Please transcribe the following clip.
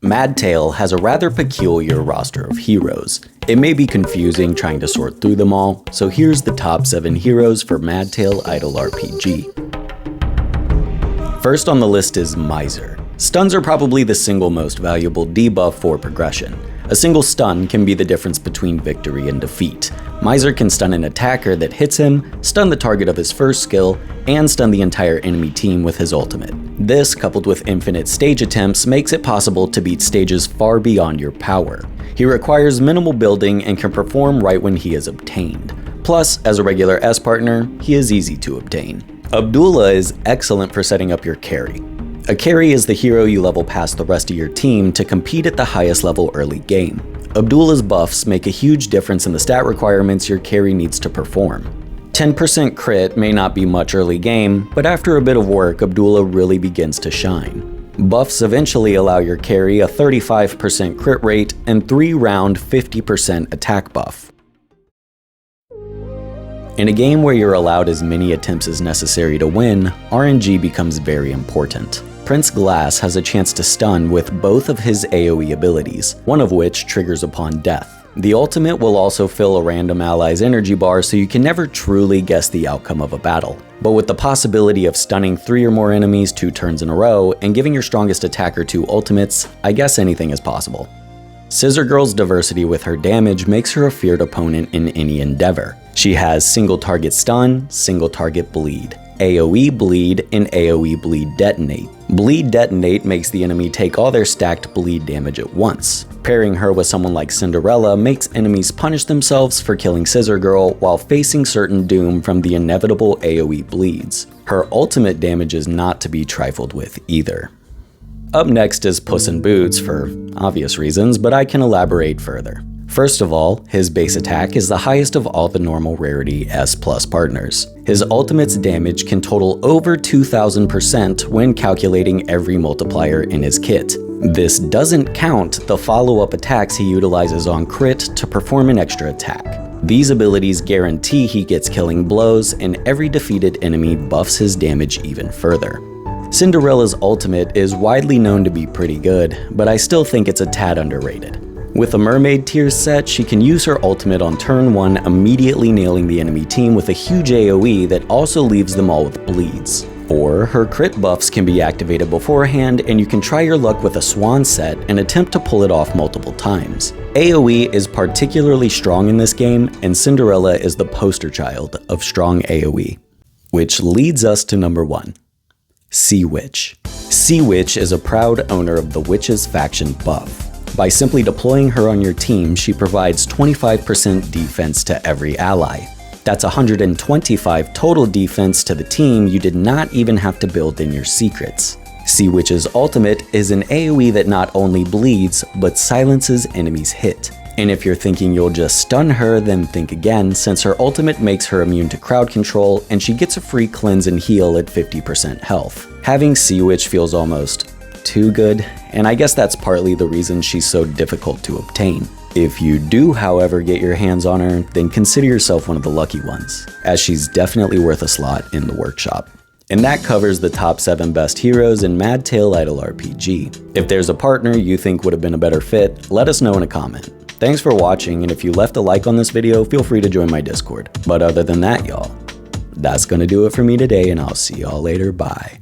Madtale has a rather peculiar roster of heroes. It may be confusing trying to sort through them all, so here's the top 7 heroes for Madtale Idle RPG. First on the list is Miser. Stuns are probably the single most valuable debuff for progression. A single stun can be the difference between victory and defeat. Miser can stun an attacker that hits him, stun the target of his first skill, and stun the entire enemy team with his ultimate. This, coupled with infinite stage attempts, makes it possible to beat stages far beyond your power. He requires minimal building and can perform right when he is obtained. Plus, as a regular S partner, he is easy to obtain. Abdullah is excellent for setting up your carry. A carry is the hero you level past the rest of your team to compete at the highest level early game. Abdullah's buffs make a huge difference in the stat requirements your carry needs to perform. 10% crit may not be much early game, but after a bit of work, Abdullah really begins to shine. Buffs eventually allow your carry a 35% crit rate and 3-round 50% attack buff. In a game where you're allowed as many attempts as necessary to win, RNG becomes very important. Prince Glass has a chance to stun with both of his AoE abilities, one of which triggers upon death. The ultimate will also fill a random ally's energy bar, so you can never truly guess the outcome of a battle. But with the possibility of stunning 3 or more enemies 2 turns in a row and giving your strongest attacker 2 ultimates, I guess anything is possible. Scissor Girl's diversity with her damage makes her a feared opponent in any endeavor. She has single target stun, single target bleed, AoE bleed, and AoE bleed detonate. Bleed detonate makes the enemy take all their stacked bleed damage at once. Pairing her with someone like Cinderella makes enemies punish themselves for killing Scissor Girl while facing certain doom from the inevitable AoE bleeds. Her ultimate damage is not to be trifled with either. Up next is Puss Boots for obvious reasons, but I can elaborate further. First of all, his base attack is the highest of all the normal rarity S+ partners. His ultimate's damage can total over 2000% when calculating every multiplier in his kit. This doesn't count the follow-up attacks he utilizes on crit to perform an extra attack. These abilities guarantee he gets killing blows, and every defeated enemy buffs his damage even further. Cinderella's ultimate is widely known to be pretty good, but I still think it's a tad underrated. With a Mermaid tier set, she can use her ultimate on turn 1, immediately nailing the enemy team with a huge AoE that also leaves them all with bleeds. Or her crit buffs can be activated beforehand, and you can try your luck with a Swan set and attempt to pull it off multiple times. AoE is particularly strong in this game, and Cinderella is the poster child of strong AoE. Which leads us to number 1. Sea Witch. Sea Witch is a proud owner of the Witch's faction buff. By simply deploying her on your team, she provides 25% defense to every ally. That's 125 total defense to the team you did not even have to build in your secrets. Sea Witch's ultimate is an AoE that not only bleeds, but silences enemies' hit. And if you're thinking you'll just stun her, then think again, since her ultimate makes her immune to crowd control, and she gets a free cleanse and heal at 50% health. Having Sea Witch feels almost too good, and I guess that's partly the reason she's so difficult to obtain. If you do, however, get your hands on her, then consider yourself one of the lucky ones, as she's definitely worth a slot in the workshop. And that covers the top 7 best heroes in Madtale Idle RPG. If there's a partner you think would have been a better fit, let us know in a comment. Thanks for watching, and if you left a like on this video, feel free to join my Discord. But other than that, y'all, that's gonna do it for me today, and I'll see y'all later. Bye.